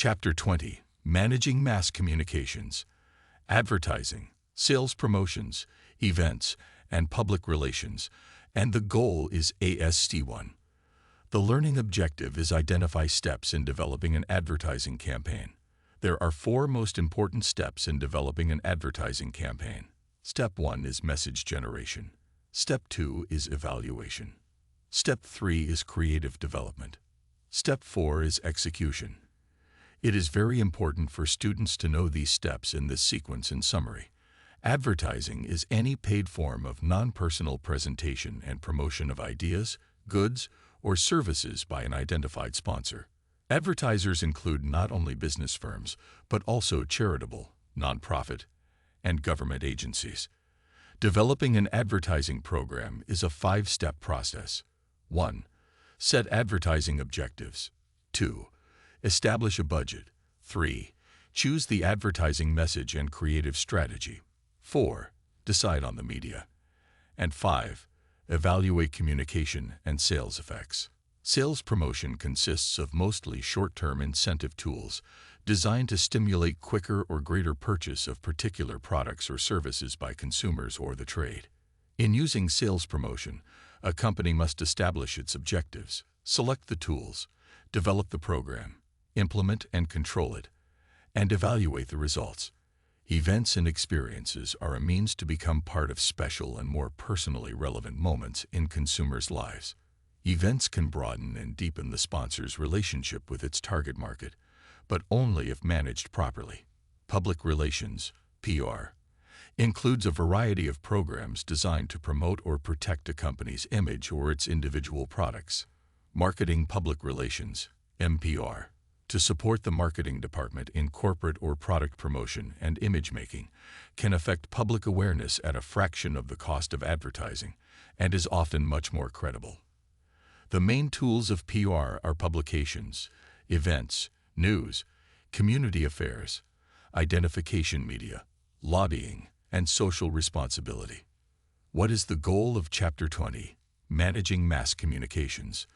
Chapter 20: Managing Mass Communications, Advertising, Sales Promotions, Events, and Public Relations, and the goal is ASC1. The learning objective is identify steps in developing an advertising campaign. There are 4 most important steps in developing an advertising campaign. Step 1 is message generation. Step 2 is evaluation. Step 3 is creative development. Step 4 is execution. It is very important for students to know these steps in this sequence in summary. Advertising is any paid form of non-personal presentation and promotion of ideas, goods, or services by an identified sponsor. Advertisers include not only business firms, but also charitable, nonprofit, and government agencies. Developing an advertising program is a 5-step process. 1. Set advertising objectives. 2. Establish a budget. 3. Choose the advertising message and creative strategy. 4. Decide on the media. And 5. Evaluate communication and sales effects. Sales promotion consists of mostly short-term incentive tools designed to stimulate quicker or greater purchase of particular products or services by consumers or the trade. In using sales promotion, a company must establish its objectives, select the tools, develop the program, implement and control it, and evaluate the results. Events and experiences are a means to become part of special and more personally relevant moments in consumers' lives. Events can broaden and deepen the sponsor's relationship with its target market, but only if managed properly. Public relations, PR, includes a variety of programs designed to promote or protect a company's image or its individual products. Marketing public relations, MPR, to support the marketing department in corporate or product promotion and image making, can affect public awareness at a fraction of the cost of advertising and is often much more credible. The main tools of PR are publications, events, news, community affairs, identification media, lobbying, and social responsibility. What is the goal of Chapter 20? Managing Mass Communications.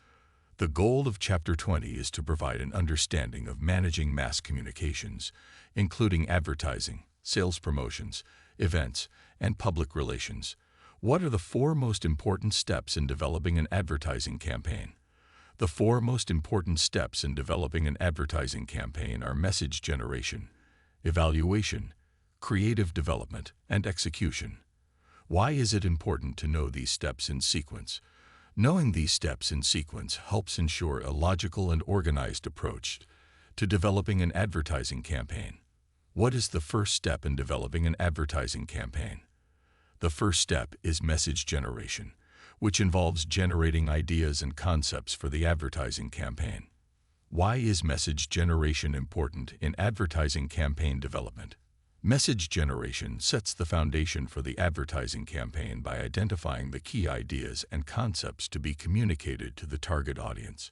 The goal of Chapter 20 is to provide an understanding of managing mass communications, including advertising, sales promotions, events, and public relations. What are the 4 most important steps in developing an advertising campaign? The 4 most important steps in developing an advertising campaign are message generation, evaluation, creative development, and execution. Why is it important to know these steps in sequence? Knowing these steps in sequence helps ensure a logical and organized approach to developing an advertising campaign. What is the first step in developing an advertising campaign? The first step is message generation, which involves generating ideas and concepts for the advertising campaign. Why is message generation important in advertising campaign development? Message generation sets the foundation for the advertising campaign by identifying the key ideas and concepts to be communicated to the target audience.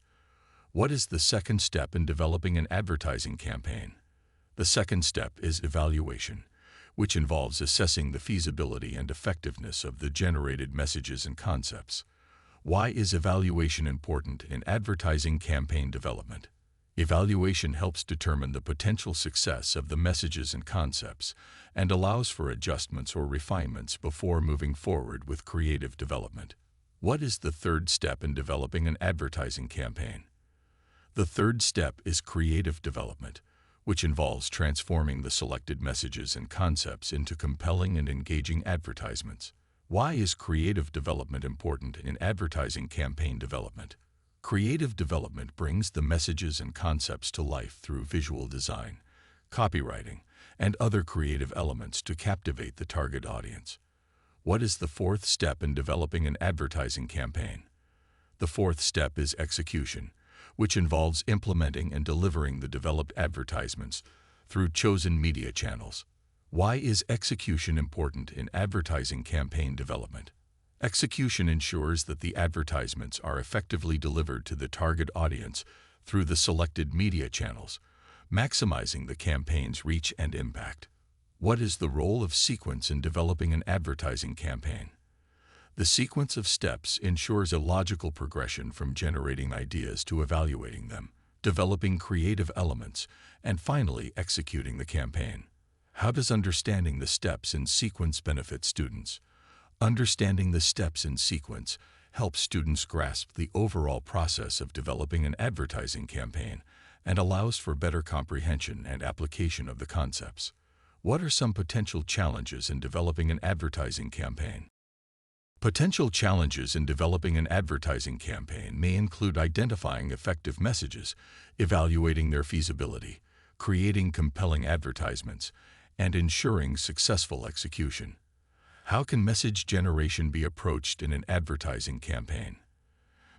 What is the second step in developing an advertising campaign? The second step is evaluation, which involves assessing the feasibility and effectiveness of the generated messages and concepts. Why is evaluation important in advertising campaign development? Evaluation helps determine the potential success of the messages and concepts and allows for adjustments or refinements before moving forward with creative development. What is the third step in developing an advertising campaign? The third step is creative development, which involves transforming the selected messages and concepts into compelling and engaging advertisements. Why is creative development important in advertising campaign development? Creative development brings the messages and concepts to life through visual design, copywriting, and other creative elements to captivate the target audience. What is the fourth step in developing an advertising campaign? The fourth step is execution, which involves implementing and delivering the developed advertisements through chosen media channels. Why is execution important in advertising campaign development? Execution ensures that the advertisements are effectively delivered to the target audience through the selected media channels, maximizing the campaign's reach and impact. What is the role of sequence in developing an advertising campaign? The sequence of steps ensures a logical progression from generating ideas to evaluating them, developing creative elements, and finally executing the campaign. How does understanding the steps in sequence benefit students? Understanding the steps in sequence helps students grasp the overall process of developing an advertising campaign and allows for better comprehension and application of the concepts. What are some potential challenges in developing an advertising campaign? Potential challenges in developing an advertising campaign may include identifying effective messages, evaluating their feasibility, creating compelling advertisements, and ensuring successful execution. How can message generation be approached in an advertising campaign?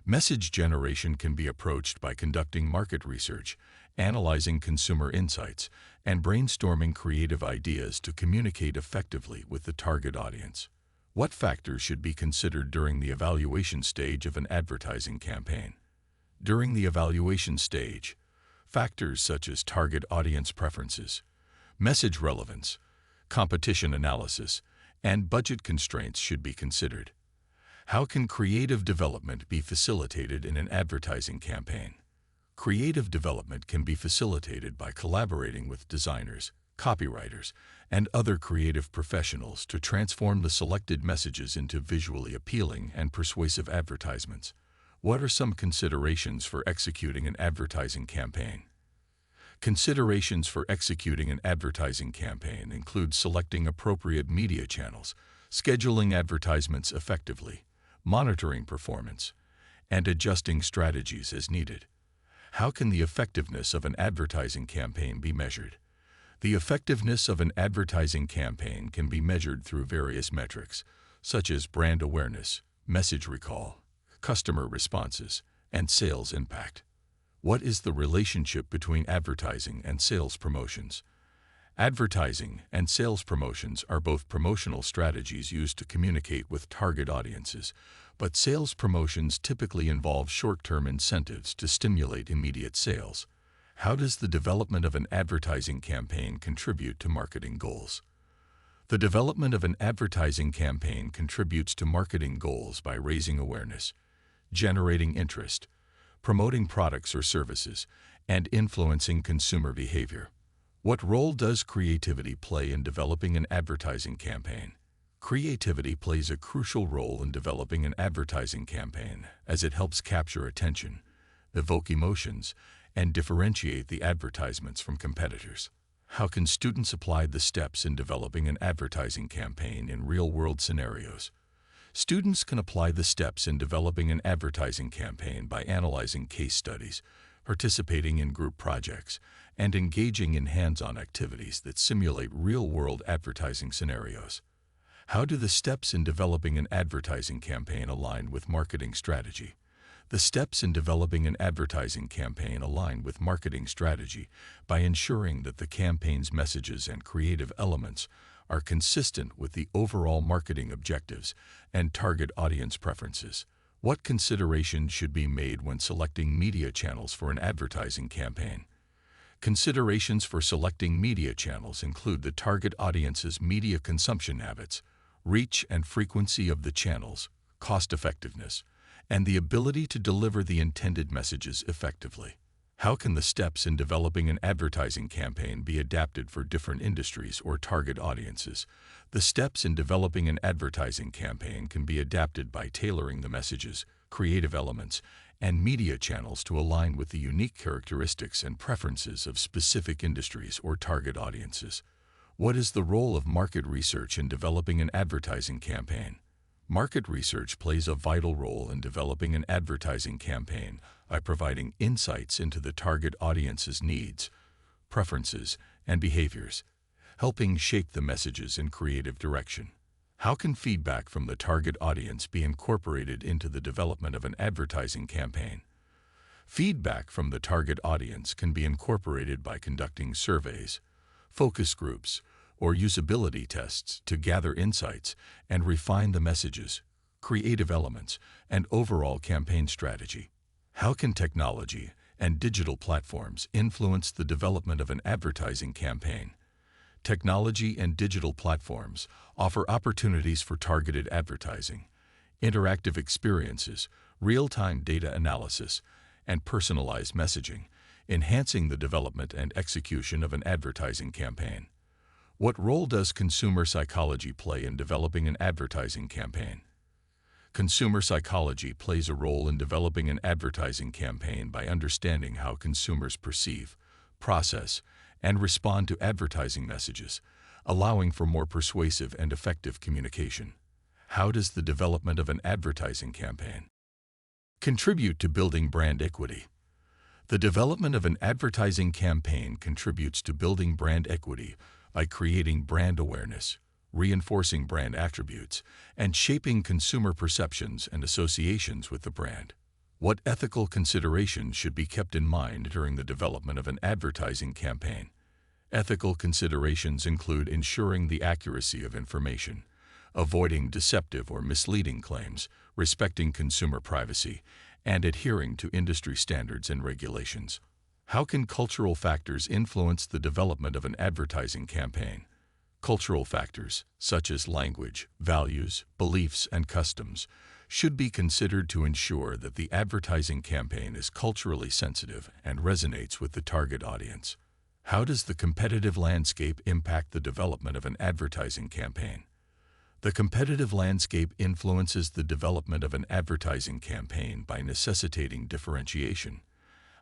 Message generation can be approached by conducting market research, analyzing consumer insights, and brainstorming creative ideas to communicate effectively with the target audience. What factors should be considered during the evaluation stage of an advertising campaign? During the evaluation stage, factors such as target audience preferences, message relevance, competition analysis, and budget constraints should be considered. How can creative development be facilitated in an advertising campaign? Creative development can be facilitated by collaborating with designers, copywriters, and other creative professionals to transform the selected messages into visually appealing and persuasive advertisements. What are some considerations for executing an advertising campaign? Considerations for executing an advertising campaign include selecting appropriate media channels, scheduling advertisements effectively, monitoring performance, and adjusting strategies as needed. How can the effectiveness of an advertising campaign be measured? The effectiveness of an advertising campaign can be measured through various metrics, such as brand awareness, message recall, customer responses, and sales impact. What is the relationship between advertising and sales promotions? Advertising and sales promotions are both promotional strategies used to communicate with target audiences, but sales promotions typically involve short-term incentives to stimulate immediate sales. How does the development of an advertising campaign contribute to marketing goals? The development of an advertising campaign contributes to marketing goals by raising awareness, generating interest, promoting products or services, and influencing consumer behavior. What role does creativity play in developing an advertising campaign? Creativity plays a crucial role in developing an advertising campaign as it helps capture attention, evoke emotions, and differentiate the advertisements from competitors. How can students apply the steps in developing an advertising campaign in real-world scenarios? Students can apply the steps in developing an advertising campaign by analyzing case studies, participating in group projects, and engaging in hands-on activities that simulate real-world advertising scenarios. How do the steps in developing an advertising campaign align with marketing strategy? The steps in developing an advertising campaign align with marketing strategy by ensuring that the campaign's messages and creative elements are consistent with the overall marketing objectives and target audience preferences. What considerations should be made when selecting media channels for an advertising campaign? Considerations for selecting media channels include the target audience's media consumption habits, reach and frequency of the channels, cost effectiveness, and the ability to deliver the intended messages effectively. How can the steps in developing an advertising campaign be adapted for different industries or target audiences? The steps in developing an advertising campaign can be adapted by tailoring the messages, creative elements, and media channels to align with the unique characteristics and preferences of specific industries or target audiences. What is the role of market research in developing an advertising campaign? Market research plays a vital role in developing an advertising campaign by providing insights into the target audience's needs, preferences, and behaviors, helping shape the messages in creative direction. How can feedback from the target audience be incorporated into the development of an advertising campaign? Feedback from the target audience can be incorporated by conducting surveys, focus groups, or usability tests to gather insights and refine the messages, creative elements, and overall campaign strategy. How can technology and digital platforms influence the development of an advertising campaign? Technology and digital platforms offer opportunities for targeted advertising, interactive experiences, real-time data analysis, and personalized messaging, enhancing the development and execution of an advertising campaign. What role does consumer psychology play in developing an advertising campaign? Consumer psychology plays a role in developing an advertising campaign by understanding how consumers perceive, process, and respond to advertising messages, allowing for more persuasive and effective communication. How does the development of an advertising campaign contribute to building brand equity? The development of an advertising campaign contributes to building brand equity by creating brand awareness, reinforcing brand attributes, and shaping consumer perceptions and associations with the brand. What ethical considerations should be kept in mind during the development of an advertising campaign? Ethical considerations include ensuring the accuracy of information, avoiding deceptive or misleading claims, respecting consumer privacy, and adhering to industry standards and regulations. How can cultural factors influence the development of an advertising campaign? Cultural factors, such as language, values, beliefs, and customs, should be considered to ensure that the advertising campaign is culturally sensitive and resonates with the target audience. How does the competitive landscape impact the development of an advertising campaign? The competitive landscape influences the development of an advertising campaign by necessitating differentiation,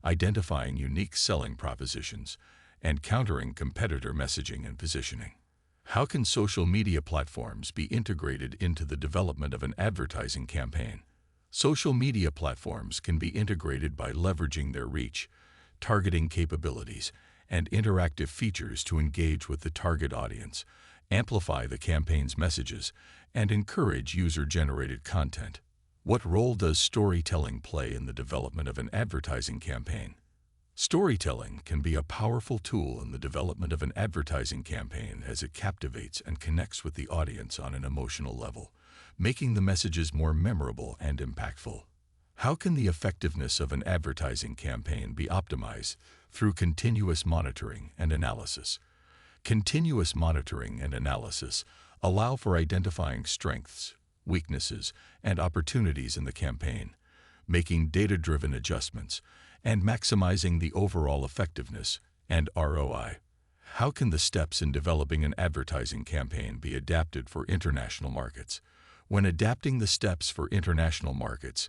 identifying unique selling propositions, and countering competitor messaging and positioning. How can social media platforms be integrated into the development of an advertising campaign? Social media platforms can be integrated by leveraging their reach, targeting capabilities, and interactive features to engage with the target audience, amplify the campaign's messages, and encourage user-generated content. What role does storytelling play in the development of an advertising campaign? Storytelling can be a powerful tool in the development of an advertising campaign as it captivates and connects with the audience on an emotional level, making the messages more memorable and impactful. How can the effectiveness of an advertising campaign be optimized? Through continuous monitoring and analysis. Continuous monitoring and analysis allow for identifying strengths, weaknesses, and opportunities in the campaign, making data-driven adjustments, and maximizing the overall effectiveness and ROI. How can the steps in developing an advertising campaign be adapted for international markets? When adapting the steps for international markets,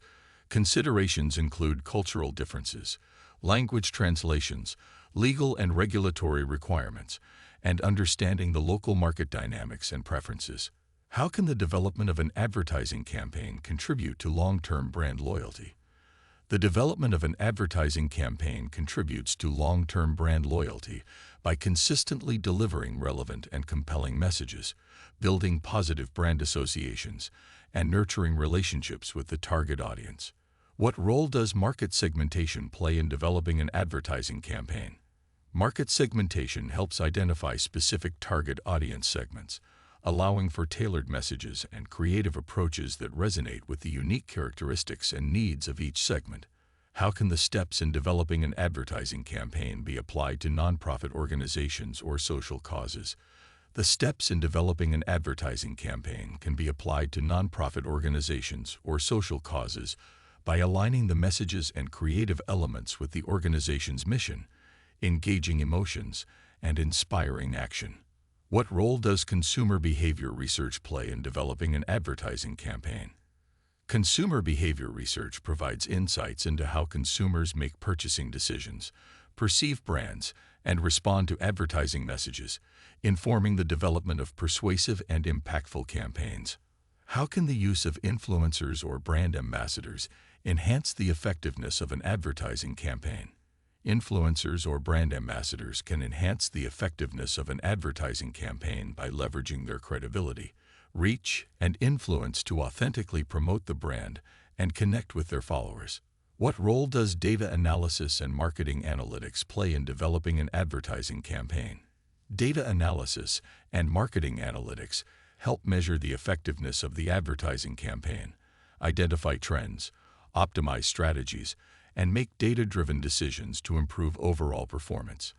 considerations include cultural differences, language translations, legal and regulatory requirements, and understanding the local market dynamics and preferences. How can the development of an advertising campaign contribute to long-term brand loyalty? The development of an advertising campaign contributes to long-term brand loyalty by consistently delivering relevant and compelling messages, building positive brand associations, and nurturing relationships with the target audience. What role does market segmentation play in developing an advertising campaign? Market segmentation helps identify specific target audience segments, allowing for tailored messages and creative approaches that resonate with the unique characteristics and needs of each segment. How can the steps in developing an advertising campaign be applied to nonprofit organizations or social causes? The steps in developing an advertising campaign can be applied to nonprofit organizations or social causes by aligning the messages and creative elements with the organization's mission, engaging emotions, and inspiring action. What role does consumer behavior research play in developing an advertising campaign? Consumer behavior research provides insights into how consumers make purchasing decisions, perceive brands, and respond to advertising messages, informing the development of persuasive and impactful campaigns. How can the use of influencers or brand ambassadors enhance the effectiveness of an advertising campaign? Influencers or brand ambassadors can enhance the effectiveness of an advertising campaign by leveraging their credibility, reach, and influence to authentically promote the brand and connect with their followers. What role does data analysis and marketing analytics play in developing an advertising campaign? Data analysis and marketing analytics help measure the effectiveness of the advertising campaign, identify trends, optimize strategies, and make data-driven decisions to improve overall performance.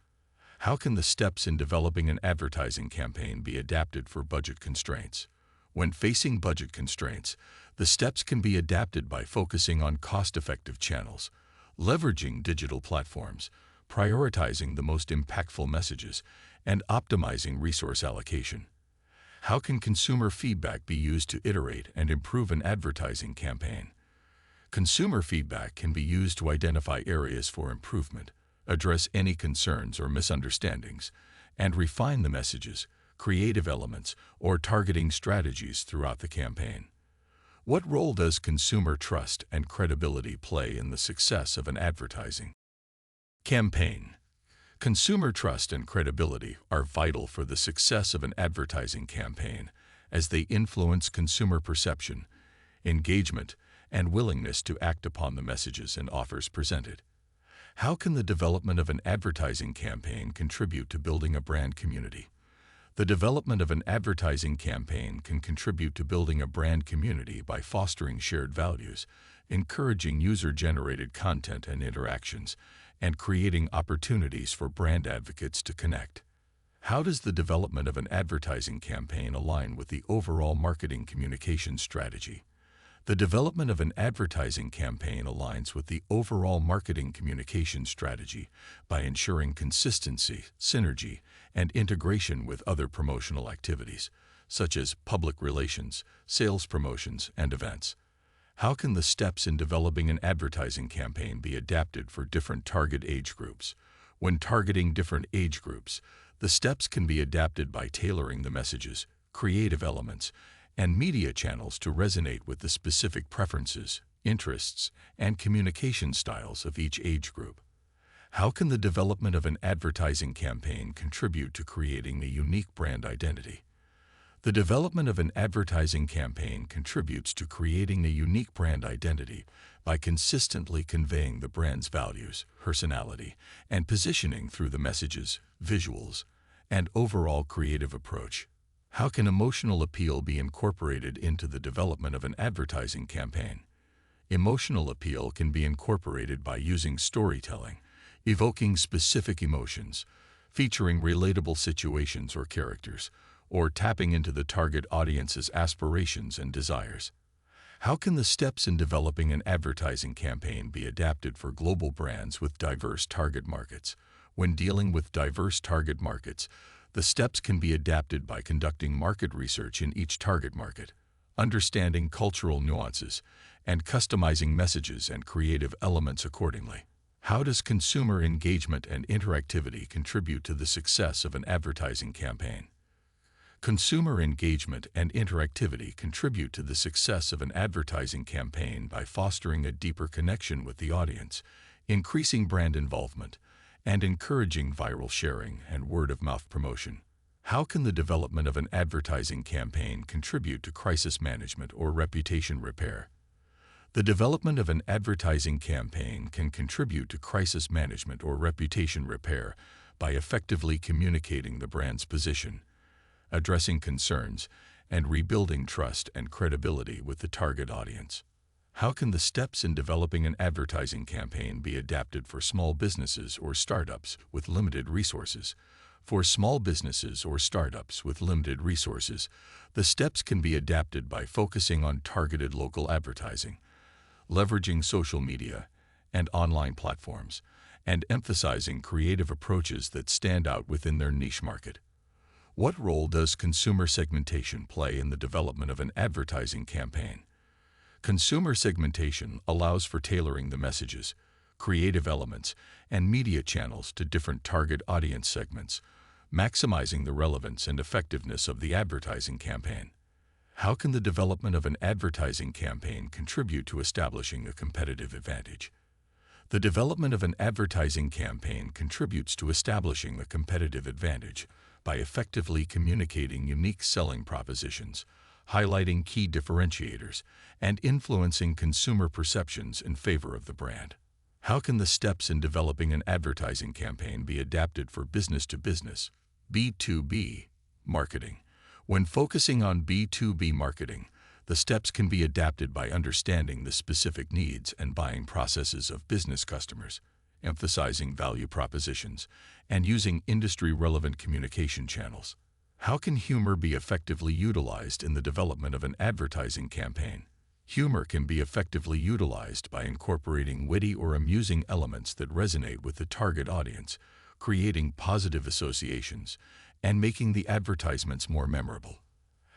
How can the steps in developing an advertising campaign be adapted for budget constraints? When facing budget constraints, the steps can be adapted by focusing on cost-effective channels, leveraging digital platforms, prioritizing the most impactful messages, and optimizing resource allocation. How can consumer feedback be used to iterate and improve an advertising campaign? Consumer feedback can be used to identify areas for improvement, address any concerns or misunderstandings, and refine the messages, creative elements, or targeting strategies throughout the campaign. What role does consumer trust and credibility play in the success of an advertising campaign? Consumer trust and credibility are vital for the success of an advertising campaign, as they influence consumer perception, engagement, and willingness to act upon the messages and offers presented. How can the development of an advertising campaign contribute to building a brand community? The development of an advertising campaign can contribute to building a brand community by fostering shared values, encouraging user-generated content and interactions, and creating opportunities for brand advocates to connect. How does the development of an advertising campaign align with the overall marketing communication strategy? The development of an advertising campaign aligns with the overall marketing communication strategy by ensuring consistency, synergy, and integration with other promotional activities, such as public relations, sales promotions, and events. How can the steps in developing an advertising campaign be adapted for different target age groups? When targeting different age groups, the steps can be adapted by tailoring the messages, creative elements, and media channels to resonate with the specific preferences, interests, and communication styles of each age group. How can the development of an advertising campaign contribute to creating a unique brand identity? The development of an advertising campaign contributes to creating a unique brand identity by consistently conveying the brand's values, personality, and positioning through the messages, visuals, and overall creative approach. How can emotional appeal be incorporated into the development of an advertising campaign? Emotional appeal can be incorporated by using storytelling, evoking specific emotions, featuring relatable situations or characters, or tapping into the target audience's aspirations and desires. How can the steps in developing an advertising campaign be adapted for global brands with diverse target markets? When dealing with diverse target markets, the steps can be adapted by conducting market research in each target market, understanding cultural nuances, and customizing messages and creative elements accordingly. How does consumer engagement and interactivity contribute to the success of an advertising campaign? Consumer engagement and interactivity contribute to the success of an advertising campaign by fostering a deeper connection with the audience, increasing brand involvement, and encouraging viral sharing and word-of-mouth promotion. How can the development of an advertising campaign contribute to crisis management or reputation repair? The development of an advertising campaign can contribute to crisis management or reputation repair by effectively communicating the brand's position, addressing concerns, and rebuilding trust and credibility with the target audience. How can the steps in developing an advertising campaign be adapted for small businesses or startups with limited resources? For small businesses or startups with limited resources, the steps can be adapted by focusing on targeted local advertising, leveraging social media and online platforms, and emphasizing creative approaches that stand out within their niche market. What role does consumer segmentation play in the development of an advertising campaign? Consumer segmentation allows for tailoring the messages, creative elements, and media channels to different target audience segments, maximizing the relevance and effectiveness of the advertising campaign. How can the development of an advertising campaign contribute to establishing a competitive advantage? The development of an advertising campaign contributes to establishing a competitive advantage by effectively communicating unique selling propositions, highlighting key differentiators, and influencing consumer perceptions in favor of the brand. How can the steps in developing an advertising campaign be adapted for business-to-business, B2B, marketing? When focusing on B2B marketing, the steps can be adapted by understanding the specific needs and buying processes of business customers, emphasizing value propositions, and using industry-relevant communication channels. How can humor be effectively utilized in the development of an advertising campaign? Humor can be effectively utilized by incorporating witty or amusing elements that resonate with the target audience, creating positive associations, and making the advertisements more memorable.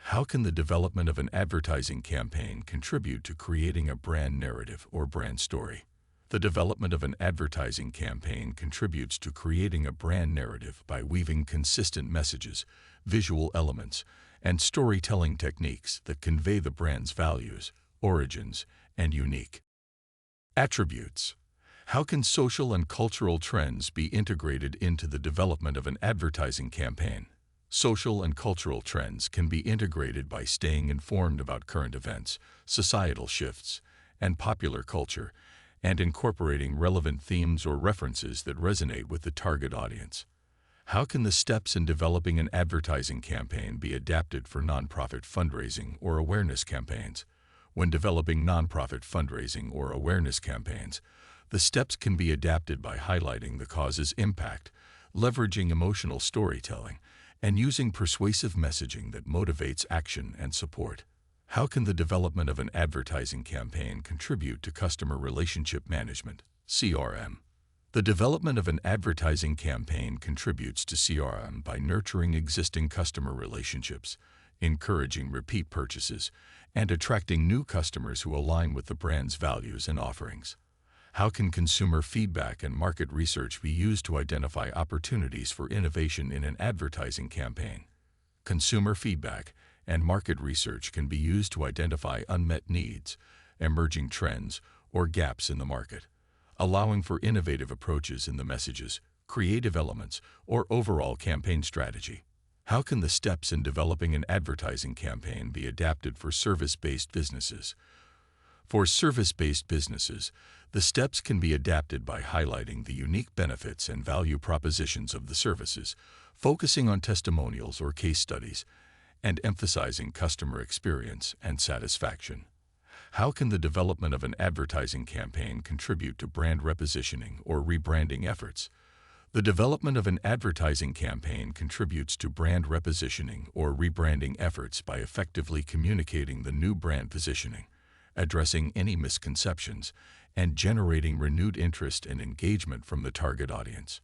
How can the development of an advertising campaign contribute to creating a brand narrative or brand story? The development of an advertising campaign contributes to creating a brand narrative by weaving consistent messages, visual elements, and storytelling techniques that convey the brand's values, origins, and unique attributes. How can social and cultural trends be integrated into the development of an advertising campaign? Social and cultural trends can be integrated by staying informed about current events, societal shifts, and popular culture, and incorporating relevant themes or references that resonate with the target audience. How can the steps in developing an advertising campaign be adapted for nonprofit fundraising or awareness campaigns? When developing nonprofit fundraising or awareness campaigns, the steps can be adapted by highlighting the cause's impact, leveraging emotional storytelling, and using persuasive messaging that motivates action and support. How can the development of an advertising campaign contribute to customer relationship management, CRM? The development of an advertising campaign contributes to CRM by nurturing existing customer relationships, encouraging repeat purchases, and attracting new customers who align with the brand's values and offerings. How can consumer feedback and market research be used to identify opportunities for innovation in an advertising campaign? Consumer feedback and market research can be used to identify unmet needs, emerging trends, or gaps in the market, allowing for innovative approaches in the messages, creative elements, or overall campaign strategy. How can the steps in developing an advertising campaign be adapted for service-based businesses? For service-based businesses, the steps can be adapted by highlighting the unique benefits and value propositions of the services, focusing on testimonials or case studies, and emphasizing customer experience and satisfaction. How can the development of an advertising campaign contribute to brand repositioning or rebranding efforts? The development of an advertising campaign contributes to brand repositioning or rebranding efforts by effectively communicating the new brand positioning, addressing any misconceptions, and generating renewed interest and engagement from the target audience.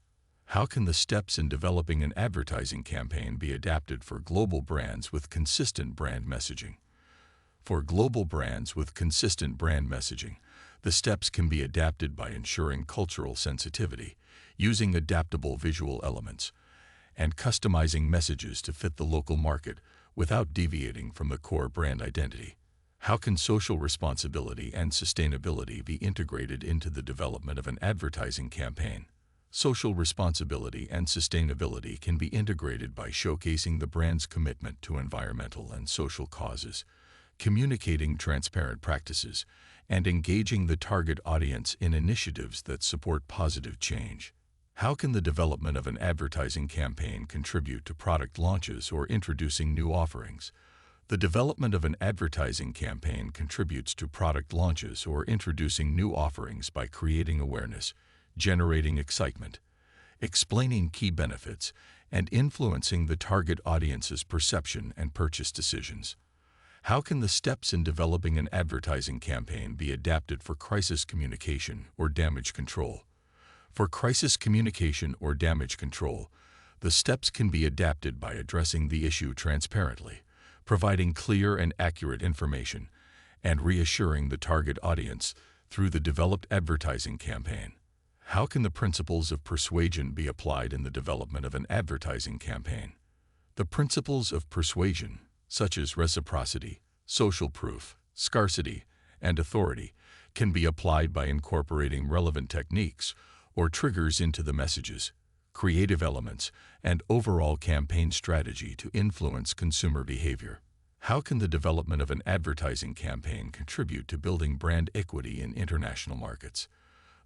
How can the steps in developing an advertising campaign be adapted for global brands with consistent brand messaging? For global brands with consistent brand messaging, the steps can be adapted by ensuring cultural sensitivity, using adaptable visual elements, and customizing messages to fit the local market without deviating from the core brand identity. How can social responsibility and sustainability be integrated into the development of an advertising campaign? Social responsibility and sustainability can be integrated by showcasing the brand's commitment to environmental and social causes, communicating transparent practices, and engaging the target audience in initiatives that support positive change. How can the development of an advertising campaign contribute to product launches or introducing new offerings? The development of an advertising campaign contributes to product launches or introducing new offerings by creating awareness, generating excitement, explaining key benefits, and influencing the target audience's perception and purchase decisions. How can the steps in developing an advertising campaign be adapted for crisis communication or damage control? For crisis communication or damage control, the steps can be adapted by addressing the issue transparently, providing clear and accurate information, and reassuring the target audience through the developed advertising campaign. How can the principles of persuasion be applied in the development of an advertising campaign? The principles of persuasion, such as reciprocity, social proof, scarcity, and authority, can be applied by incorporating relevant techniques or triggers into the messages, creative elements, and overall campaign strategy to influence consumer behavior. How can the development of an advertising campaign contribute to building brand equity in international markets?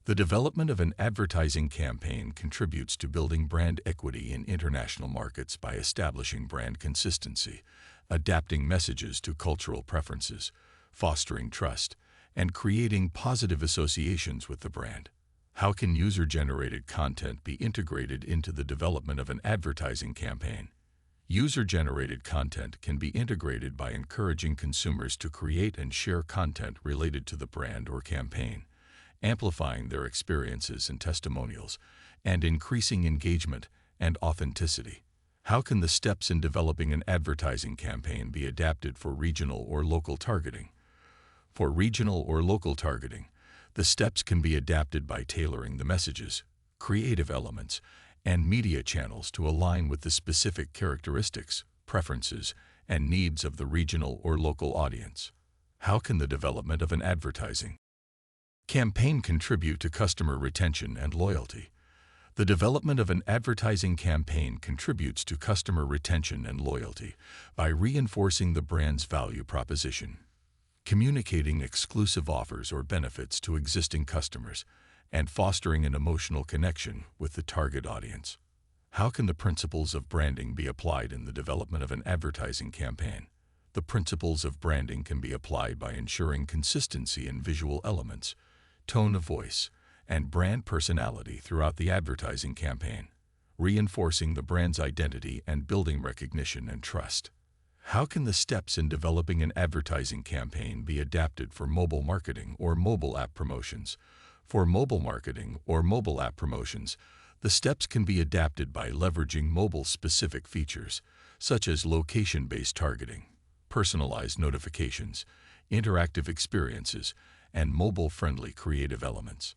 The development of an advertising campaign contributes to building brand equity in international markets by establishing brand consistency, adapting messages to cultural preferences, fostering trust, and creating positive associations with the brand. How can user-generated content be integrated into the development of an advertising campaign? User-generated content can be integrated by encouraging consumers to create and share content related to the brand or campaign, amplifying their experiences and testimonials, and increasing engagement and authenticity. How can the steps in developing an advertising campaign be adapted for regional or local targeting? For regional or local targeting, the steps can be adapted by tailoring the messages, creative elements, and media channels to align with the specific characteristics, preferences, and needs of the regional or local audience. How can the development of an advertising campaign contribute to customer retention and loyalty? The development of an advertising campaign contributes to customer retention and loyalty by reinforcing the brand's value proposition, communicating exclusive offers or benefits to existing customers, and fostering an emotional connection with the target audience. How can the principles of branding be applied in the development of an advertising campaign? The principles of branding can be applied by ensuring consistency in visual elements, tone of voice, and brand personality throughout the advertising campaign, reinforcing the brand's identity and building recognition and trust. How can the steps in developing an advertising campaign be adapted for mobile marketing or mobile app promotions? For mobile marketing or mobile app promotions, the steps can be adapted by leveraging mobile-specific features, such as location-based targeting, personalized notifications, interactive experiences, and mobile-friendly creative elements.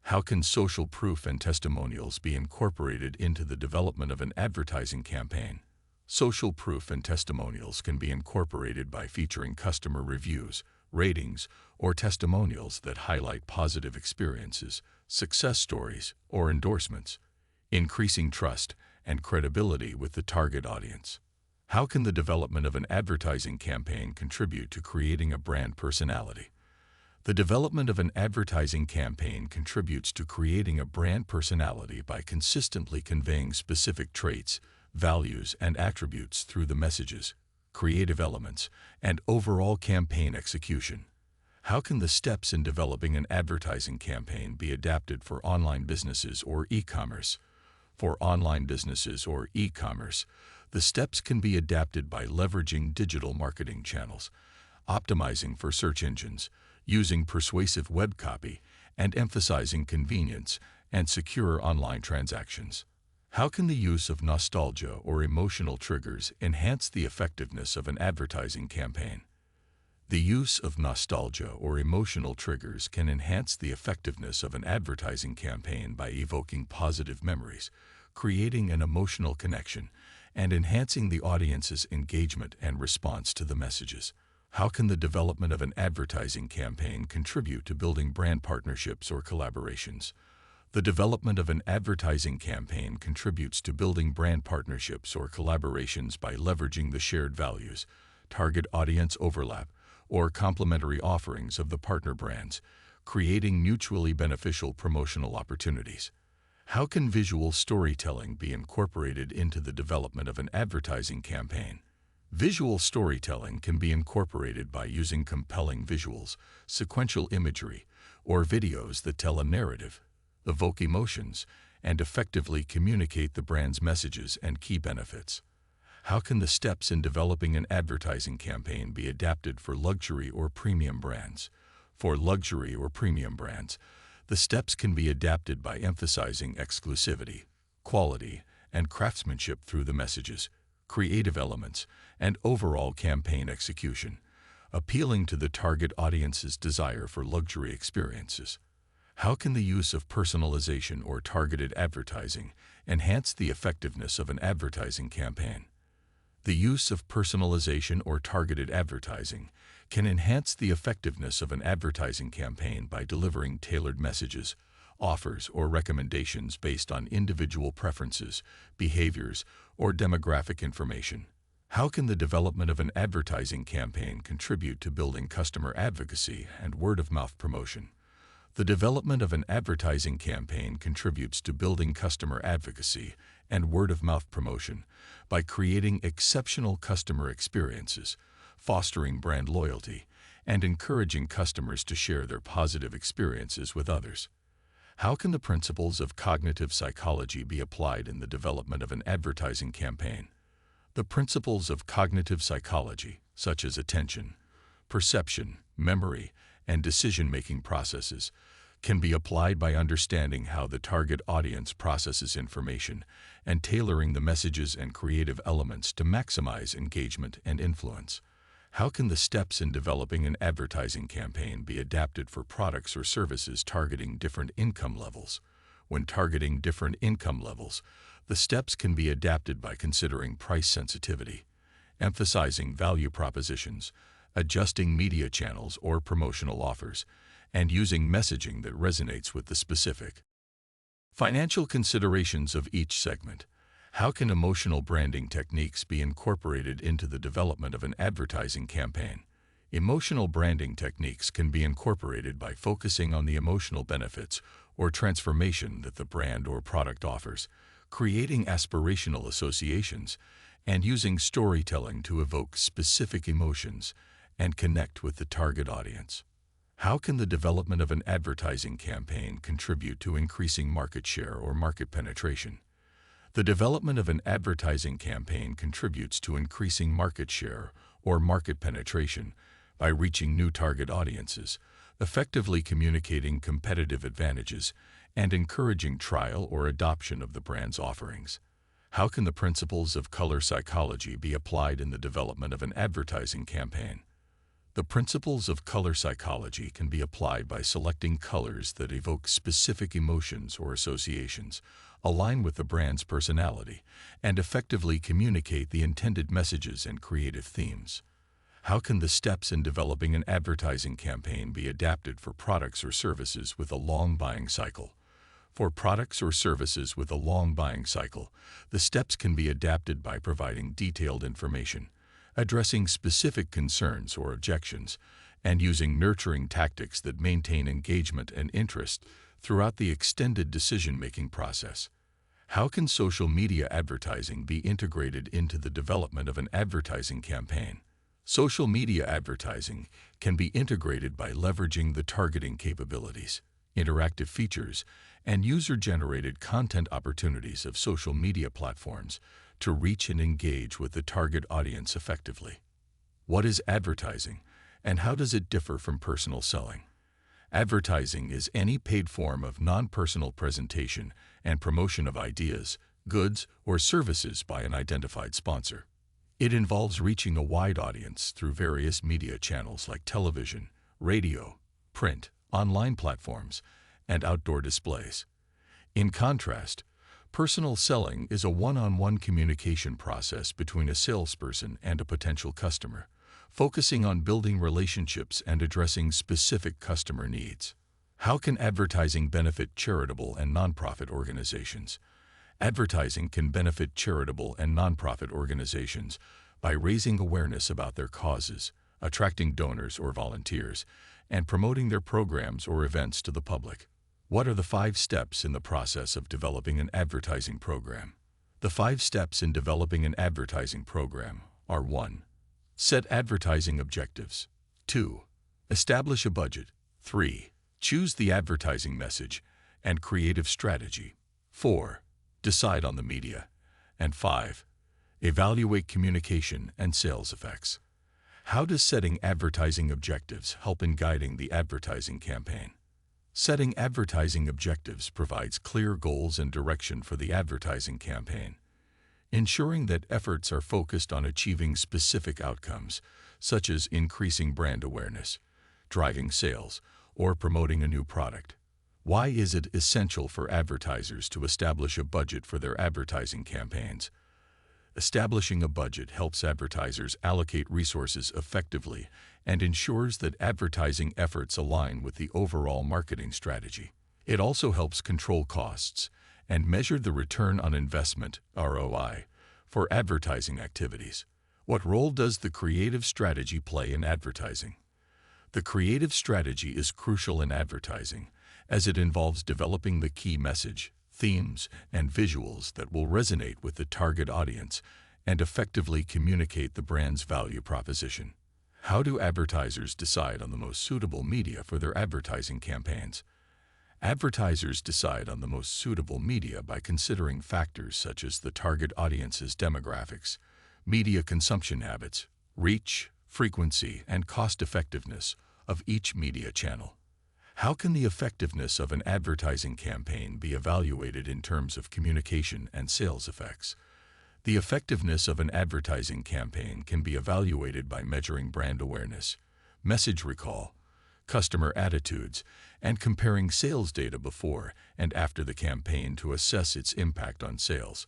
How can social proof and testimonials be incorporated into the development of an advertising campaign? Social proof and testimonials can be incorporated by featuring customer reviews, ratings, or testimonials that highlight positive experiences, success stories, or endorsements, increasing trust and credibility with the target audience. How can the development of an advertising campaign contribute to creating a brand personality? The development of an advertising campaign contributes to creating a brand personality by consistently conveying specific traits, values, and attributes through the messages, creative elements, and overall campaign execution. How can the steps in developing an advertising campaign be adapted for online businesses or e-commerce? For online businesses or e-commerce, the steps can be adapted by leveraging digital marketing channels, optimizing for search engines, using persuasive web copy, and emphasizing convenience and secure online transactions. How can the use of nostalgia or emotional triggers enhance the effectiveness of an advertising campaign? The use of nostalgia or emotional triggers can enhance the effectiveness of an advertising campaign by evoking positive memories, creating an emotional connection, and enhancing the audience's engagement and response to the messages. How can the development of an advertising campaign contribute to building brand partnerships or collaborations? The development of an advertising campaign contributes to building brand partnerships or collaborations by leveraging the shared values, target audience overlap, or complementary offerings of the partner brands, creating mutually beneficial promotional opportunities. How can visual storytelling be incorporated into the development of an advertising campaign? Visual storytelling can be incorporated by using compelling visuals, sequential imagery, or videos that tell a narrative, evoke emotions, and effectively communicate the brand's messages and key benefits. How can the steps in developing an advertising campaign be adapted for luxury or premium brands? For luxury or premium brands, the steps can be adapted by emphasizing exclusivity, quality, and craftsmanship through the messages, creative elements, and overall campaign execution, appealing to the target audience's desire for luxury experiences. How can the use of personalization or targeted advertising enhance the effectiveness of an advertising campaign? The use of personalization or targeted advertising can enhance the effectiveness of an advertising campaign by delivering tailored messages, offers, or recommendations based on individual preferences, behaviors, or demographic information. How can the development of an advertising campaign contribute to building customer advocacy and word-of-mouth promotion? The development of an advertising campaign contributes to building customer advocacy and word-of-mouth promotion by creating exceptional customer experiences, fostering brand loyalty, and encouraging customers to share their positive experiences with others. How can the principles of cognitive psychology be applied in the development of an advertising campaign? The principles of cognitive psychology, such as attention, perception, memory, and decision-making processes, can be applied by understanding how the target audience processes information and tailoring the messages and creative elements to maximize engagement and influence. How can the steps in developing an advertising campaign be adapted for products or services targeting different income levels? When targeting different income levels, the steps can be adapted by considering price sensitivity, emphasizing value propositions, adjusting media channels or promotional offers, and using messaging that resonates with the specific financial considerations of each segment. How can emotional branding techniques be incorporated into the development of an advertising campaign? Emotional branding techniques can be incorporated by focusing on the emotional benefits or transformation that the brand or product offers, creating aspirational associations, and using storytelling to evoke specific emotions and connect with the target audience. How can the development of an advertising campaign contribute to increasing market share or market penetration? The development of an advertising campaign contributes to increasing market share or market penetration by reaching new target audiences, effectively communicating competitive advantages, and encouraging trial or adoption of the brand's offerings. How can the principles of color psychology be applied in the development of an advertising campaign? The principles of color psychology can be applied by selecting colors that evoke specific emotions or associations, align with the brand's personality, and effectively communicate the intended messages and creative themes. How can the steps in developing an advertising campaign be adapted for products or services with a long buying cycle? For products or services with a long buying cycle, the steps can be adapted by providing detailed information, addressing specific concerns or objections, and using nurturing tactics that maintain engagement and interest throughout the extended decision-making process. How can social media advertising be integrated into the development of an advertising campaign? Social media advertising can be integrated by leveraging the targeting capabilities, interactive features, and user-generated content opportunities of social media platforms to reach and engage with the target audience effectively. What is advertising, and how does it differ from personal selling? Advertising is any paid form of non-personal presentation and promotion of ideas, goods, or services by an identified sponsor. It involves reaching a wide audience through various media channels like television, radio, print, online platforms, and outdoor displays. In contrast, personal selling is a one-on-one communication process between a salesperson and a potential customer, focusing on building relationships and addressing specific customer needs. How can advertising benefit charitable and nonprofit organizations? Advertising can benefit charitable and nonprofit organizations by raising awareness about their causes, attracting donors or volunteers, and promoting their programs or events to the public. What are the 5 steps in the process of developing an advertising program? The 5 steps in developing an advertising program are 1. Set advertising objectives. 2. Establish a budget. 3. Choose the advertising message and creative strategy. 4. Decide on the media. And 5. Evaluate communication and sales effects. How does setting advertising objectives help in guiding the advertising campaign? Setting advertising objectives provides clear goals and direction for the advertising campaign, ensuring that efforts are focused on achieving specific outcomes, such as increasing brand awareness, driving sales, or promoting a new product. Why is it essential for advertisers to establish a budget for their advertising campaigns? Establishing a budget helps advertisers allocate resources effectively and ensures that advertising efforts align with the overall marketing strategy. It also helps control costs and measure the return on investment (ROI) for advertising activities. What role does the creative strategy play in advertising? The creative strategy is crucial in advertising, as it involves developing the key message, themes, and visuals that will resonate with the target audience and effectively communicate the brand's value proposition. How do advertisers decide on the most suitable media for their advertising campaigns? Advertisers decide on the most suitable media by considering factors such as the target audience's demographics, Media consumption habits, reach, frequency, and cost-effectiveness of each media channel. How can the effectiveness of an advertising campaign be evaluated in terms of communication and sales effects? The effectiveness of an advertising campaign can be evaluated by measuring brand awareness, message recall, customer attitudes, and comparing sales data before and after the campaign to assess its impact on sales.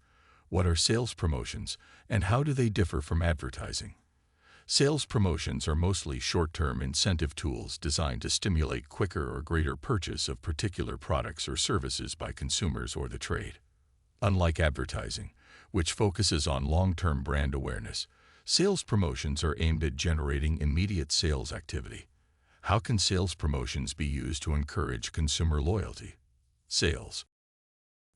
What are sales promotions, and how do they differ from advertising? Sales promotions are mostly short-term incentive tools designed to stimulate quicker or greater purchase of particular products or services by consumers or the trade. Unlike advertising, which focuses on long-term brand awareness, sales promotions are aimed at generating immediate sales activity. How can sales promotions be used to encourage consumer loyalty? Sales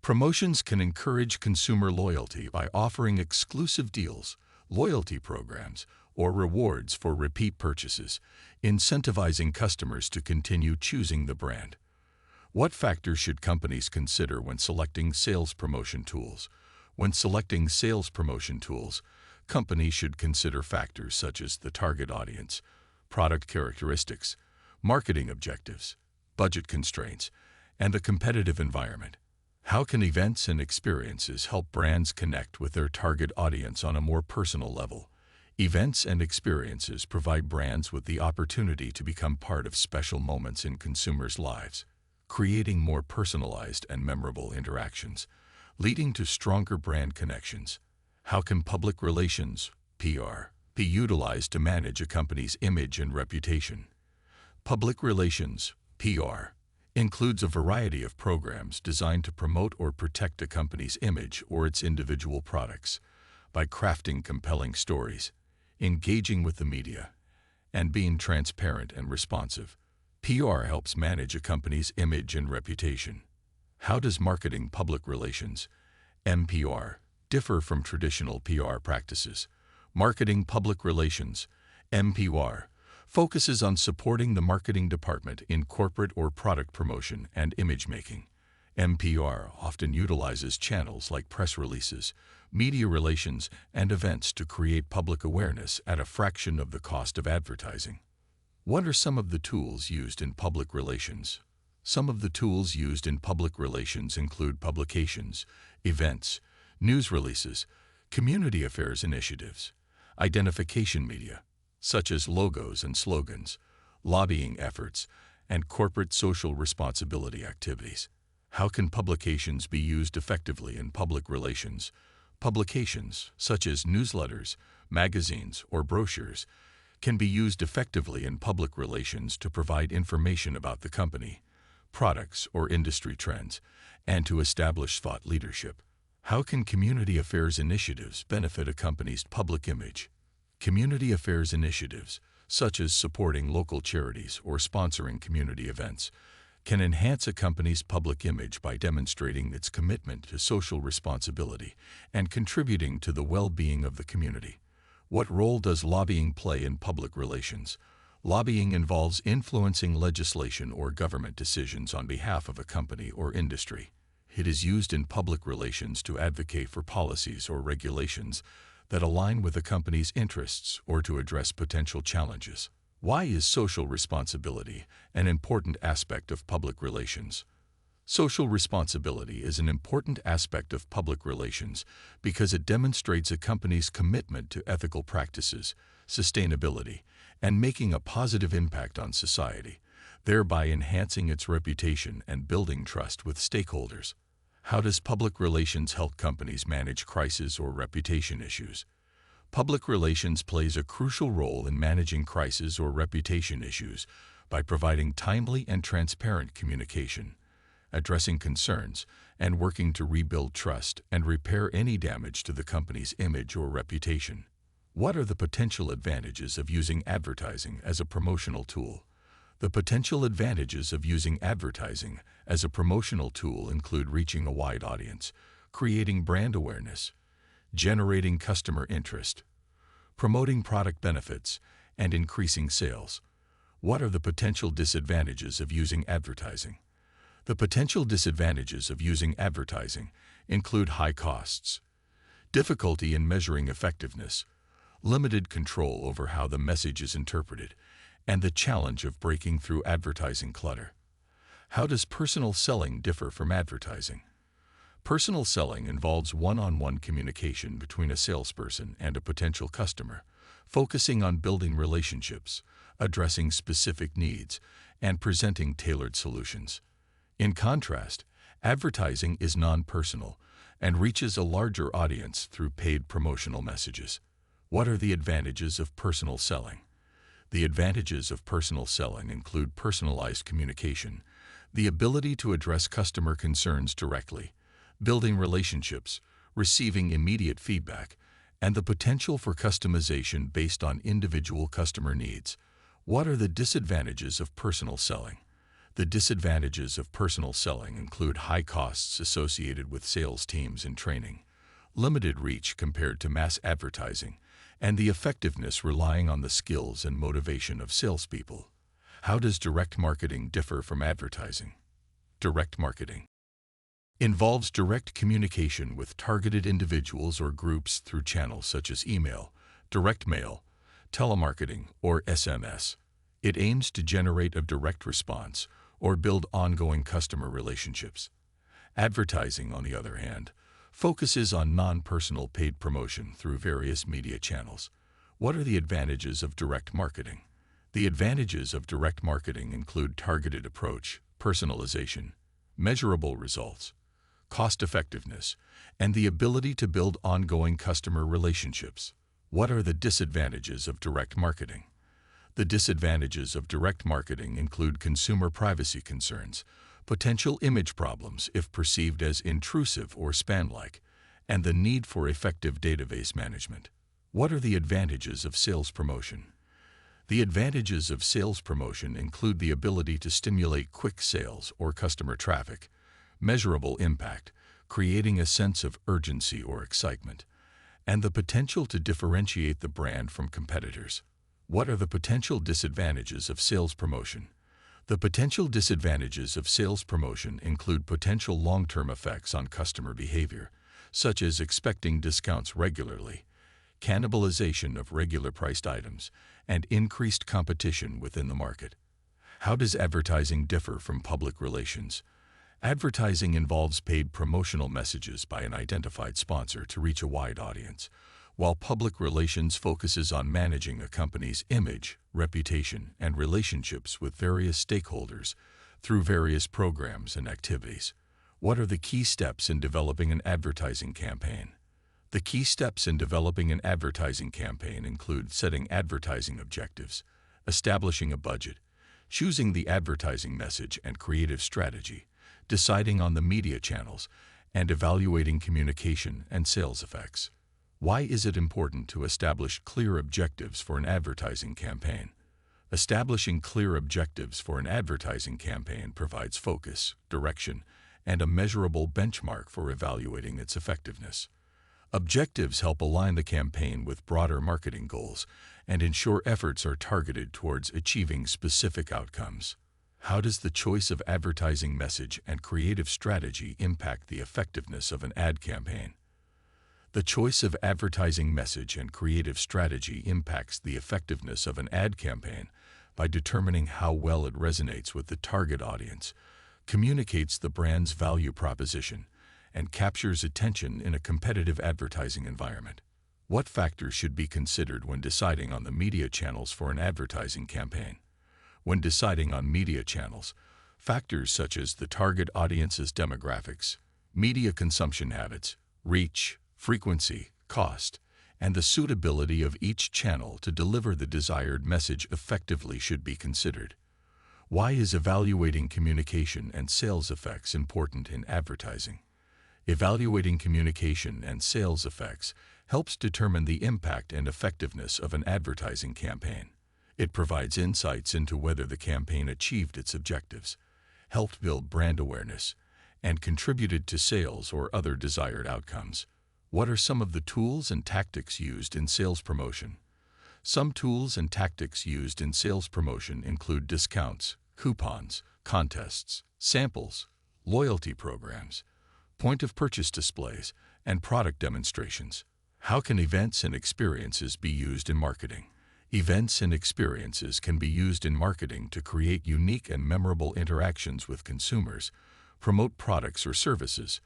promotions can encourage consumer loyalty by offering exclusive deals, loyalty programs, or rewards for repeat purchases, incentivizing customers to continue choosing the brand. What factors should companies consider when selecting sales promotion tools? When selecting sales promotion tools, companies should consider factors such as the target audience, product characteristics, marketing objectives, budget constraints, and the competitive environment. How can events and experiences help brands connect with their target audience on a more personal level? Events and experiences provide brands with the opportunity to become part of special moments in consumers' lives, creating more personalized and memorable interactions, leading to stronger brand connections. How can public relations, PR, be utilized to manage a company's image and reputation? Public relations, PR, includes a variety of programs designed to promote or protect a company's image or its individual products by crafting compelling stories, engaging with the media, and being transparent and responsive. PR helps manage a company's image and reputation. How does marketing public relations, MPR, differ from traditional PR practices? Marketing public relations, MPR, focuses on supporting the marketing department in corporate or product promotion and image making. MPR often utilizes channels like press releases, media relations, and events to create public awareness at a fraction of the cost of advertising. What are some of the tools used in public relations? Some of the tools used in public relations include publications, events, news releases, community affairs initiatives, identification media, such as logos and slogans, lobbying efforts, and corporate social responsibility activities. How can publications be used effectively in public relations? Publications, such as newsletters, magazines, or brochures, can be used effectively in public relations to provide information about the company, products, or industry trends, and to establish thought leadership. How can community affairs initiatives benefit a company's public image? Community affairs initiatives, such as supporting local charities or sponsoring community events, can enhance a company's public image by demonstrating its commitment to social responsibility and contributing to the well-being of the community. What role does lobbying play in public relations? Lobbying involves influencing legislation or government decisions on behalf of a company or industry. It is used in public relations to advocate for policies or regulations that align with a company's interests or to address potential challenges. Why is social responsibility an important aspect of public relations? Social responsibility is an important aspect of public relations because it demonstrates a company's commitment to ethical practices, sustainability, and making a positive impact on society, thereby enhancing its reputation and building trust with stakeholders. How does public relations help companies manage crisis or reputation issues? Public relations plays a crucial role in managing crisis or reputation issues by providing timely and transparent communication, addressing concerns, and working to rebuild trust and repair any damage to the company's image or reputation. What are the potential advantages of using advertising as a promotional tool? The potential advantages of using advertising as a promotional tool include reaching a wide audience, creating brand awareness, generating customer interest, promoting product benefits, and increasing sales. What are the potential disadvantages of using advertising? The potential disadvantages of using advertising include high costs, difficulty in measuring effectiveness, limited control over how the message is interpreted, and the challenge of breaking through advertising clutter. How does personal selling differ from advertising? Personal selling involves one-on-one communication between a salesperson and a potential customer, focusing on building relationships, addressing specific needs, and presenting tailored solutions. In contrast, advertising is non-personal and reaches a larger audience through paid promotional messages. What are the advantages of personal selling? The advantages of personal selling include personalized communication, the ability to address customer concerns directly, building relationships, receiving immediate feedback, and the potential for customization based on individual customer needs. What are the disadvantages of personal selling? The disadvantages of personal selling include high costs associated with sales teams and training, limited reach compared to mass advertising, and the effectiveness relying on the skills and motivation of salespeople. How does direct marketing differ from advertising? Direct marketing involves direct communication with targeted individuals or groups through channels such as email, direct mail, telemarketing, or SMS. It aims to generate a direct response or build ongoing customer relationships. Advertising, on the other hand, focuses on non-personal paid promotion through various media channels. What are the advantages of direct marketing? The advantages of direct marketing include targeted approach, personalization, measurable results, cost-effectiveness, and the ability to build ongoing customer relationships. What are the disadvantages of direct marketing? The disadvantages of direct marketing include consumer privacy concerns, potential image problems if perceived as intrusive or spam-like, and the need for effective database management. What are the advantages of sales promotion? The advantages of sales promotion include the ability to stimulate quick sales or customer traffic, measurable impact, creating a sense of urgency or excitement, and the potential to differentiate the brand from competitors. What are the potential disadvantages of sales promotion? The potential disadvantages of sales promotion include potential long-term effects on customer behavior, such as expecting discounts regularly, cannibalization of regular-priced items, and increased competition within the market. How does advertising differ from public relations? Advertising involves paid promotional messages by an identified sponsor to reach a wide audience, while public relations focuses on managing a company's image, reputation, and relationships with various stakeholders through various programs and activities. What are the key steps in developing an advertising campaign? The key steps in developing an advertising campaign include setting advertising objectives, establishing a budget, choosing the advertising message and creative strategy, deciding on the media channels, and evaluating communication and sales effects. Why is it important to establish clear objectives for an advertising campaign? Establishing clear objectives for an advertising campaign provides focus, direction, and a measurable benchmark for evaluating its effectiveness. Objectives help align the campaign with broader marketing goals and ensure efforts are targeted towards achieving specific outcomes. How does the choice of advertising message and creative strategy impact the effectiveness of an ad campaign? The choice of advertising message and creative strategy impacts the effectiveness of an ad campaign by determining how well it resonates with the target audience, communicates the brand's value proposition, and captures attention in a competitive advertising environment. What factors should be considered when deciding on the media channels for an advertising campaign? When deciding on media channels, factors such as the target audience's demographics, media consumption habits, reach, frequency, cost, and the suitability of each channel to deliver the desired message effectively should be considered. Why is evaluating communication and sales effects important in advertising? Evaluating communication and sales effects helps determine the impact and effectiveness of an advertising campaign. It provides insights into whether the campaign achieved its objectives, helped build brand awareness, and contributed to sales or other desired outcomes. What are some of the tools and tactics used in sales promotion? Some tools and tactics used in sales promotion include discounts, coupons, contests, samples, loyalty programs, point-of-purchase displays, and product demonstrations. How can events and experiences be used in marketing? Events and experiences can be used in marketing to create unique and memorable interactions with consumers, promote products or services,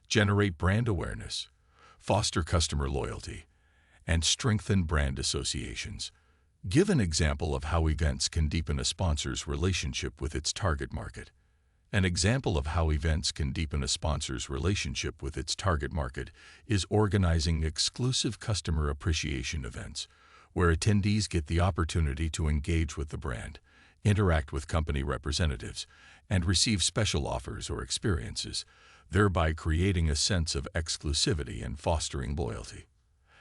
generate brand awareness, foster customer loyalty, and strengthen brand associations. Give an example of how events can deepen a sponsor's relationship with its target market. An example of how events can deepen a sponsor's relationship with its target market is organizing exclusive customer appreciation events, where attendees get the opportunity to engage with the brand, interact with company representatives, and receive special offers or experiences, thereby creating a sense of exclusivity and fostering loyalty.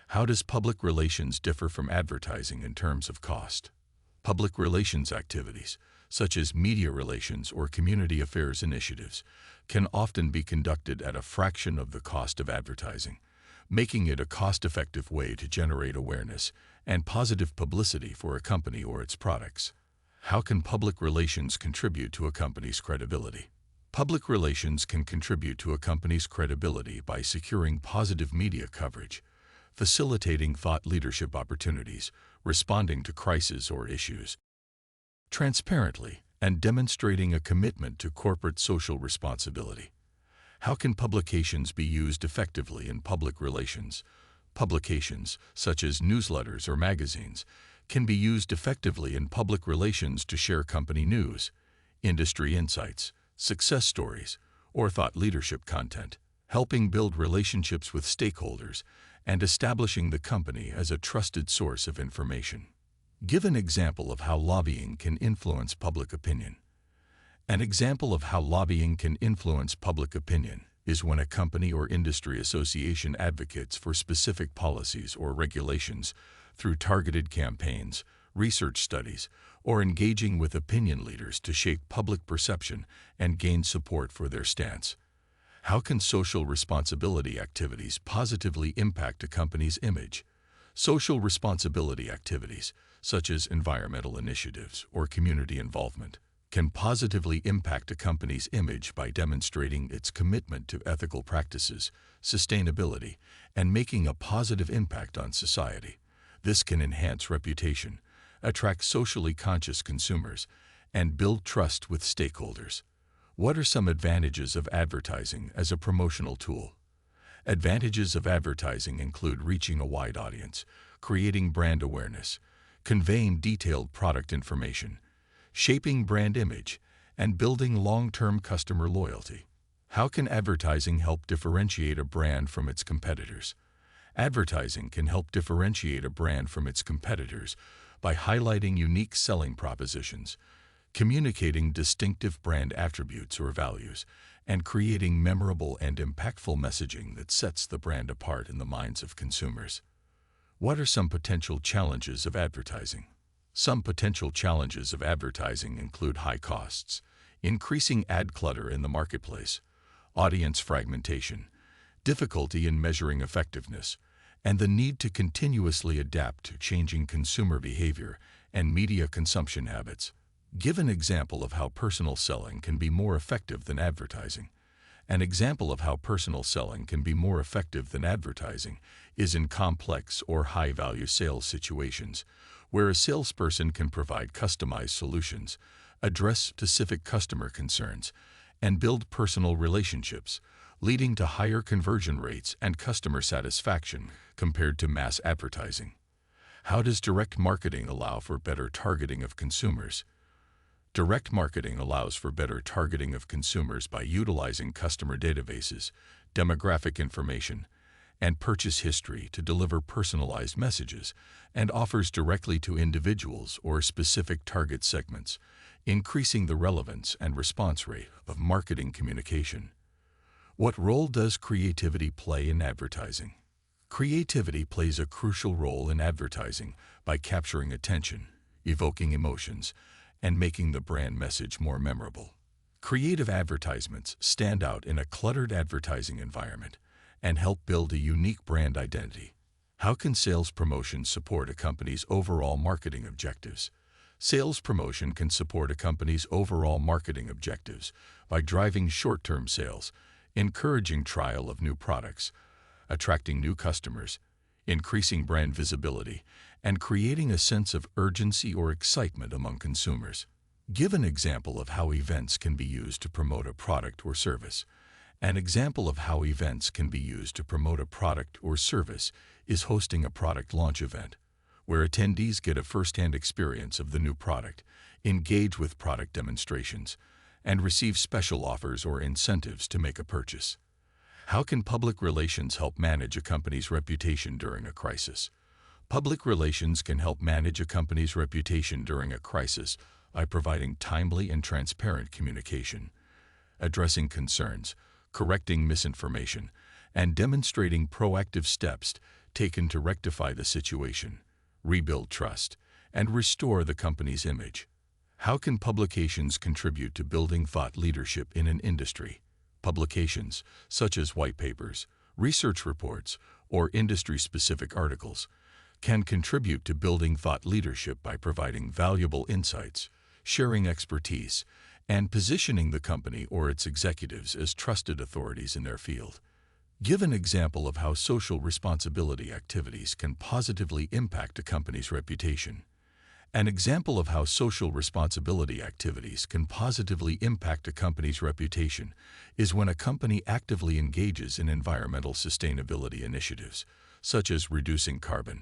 How does public relations differ from advertising in terms of cost? Public relations activities, such as media relations or community affairs initiatives, can often be conducted at a fraction of the cost of advertising, making it a cost-effective way to generate awareness and positive publicity for a company or its products. How can public relations contribute to a company's credibility? Public relations can contribute to a company's credibility by securing positive media coverage, facilitating thought leadership opportunities, responding to crises or issues transparently, and demonstrating a commitment to corporate social responsibility. How can publications be used effectively in public relations? Publications, such as newsletters or magazines, can be used effectively in public relations to share company news, industry insights, success stories, or thought leadership content, helping build relationships with stakeholders and establishing the company as a trusted source of information. Give an example of how lobbying can influence public opinion. An example of how lobbying can influence public opinion is when a company or industry association advocates for specific policies or regulations through targeted campaigns, research studies, or engaging with opinion leaders to shape public perception and gain support for their stance. How can social responsibility activities positively impact a company's image? Social responsibility activities, such as environmental initiatives or community involvement, can positively impact a company's image by demonstrating its commitment to ethical practices, sustainability, and making a positive impact on society. This can enhance reputation, attract socially conscious consumers, and build trust with stakeholders. What are some advantages of advertising as a promotional tool? Advantages of advertising include reaching a wide audience, creating brand awareness, conveying detailed product information, shaping brand image, and building long-term customer loyalty. How can advertising help differentiate a brand from its competitors? Advertising can help differentiate a brand from its competitors by highlighting unique selling propositions, communicating distinctive brand attributes or values, and creating memorable and impactful messaging that sets the brand apart in the minds of consumers. What are some potential challenges of advertising? Some potential challenges of advertising include high costs, increasing ad clutter in the marketplace, audience fragmentation, difficulty in measuring effectiveness, and the need to continuously adapt to changing consumer behavior and media consumption habits. Give an example of how personal selling can be more effective than advertising. An example of how personal selling can be more effective than advertising is in complex or high-value sales situations, where a salesperson can provide customized solutions, address specific customer concerns, and build personal relationships, leading to higher conversion rates and customer satisfaction compared to mass advertising. How does direct marketing allow for better targeting of consumers? Direct marketing allows for better targeting of consumers by utilizing customer databases, demographic information, and purchase history to deliver personalized messages, and offers directly to individuals or specific target segments, increasing the relevance and response rate of marketing communication. What role does creativity play in advertising? Creativity plays a crucial role in advertising by capturing attention, evoking emotions, and making the brand message more memorable. Creative advertisements stand out in a cluttered advertising environment and help build a unique brand identity. How can sales promotion support a company's overall marketing objectives? Sales promotion can support a company's overall marketing objectives by driving short-term sales, encouraging trial of new products, attracting new customers, increasing brand visibility, and creating a sense of urgency or excitement among consumers. Give an example of how events can be used to promote a product or service. An example of how events can be used to promote a product or service is hosting a product launch event, where attendees get a first-hand experience of the new product, engage with product demonstrations, and receive special offers or incentives to make a purchase. How can public relations help manage a company's reputation during a crisis? Public relations can help manage a company's reputation during a crisis by providing timely and transparent communication, addressing concerns, correcting misinformation, and demonstrating proactive steps taken to rectify the situation, rebuild trust, and restore the company's image. How can publications contribute to building thought leadership in an industry? Publications, such as white papers, research reports, or industry-specific articles, can contribute to building thought leadership by providing valuable insights, sharing expertise, and positioning the company or its executives as trusted authorities in their field. Give an example of how social responsibility activities can positively impact a company's reputation. An example of how social responsibility activities can positively impact a company's reputation is when a company actively engages in environmental sustainability initiatives, such as reducing carbon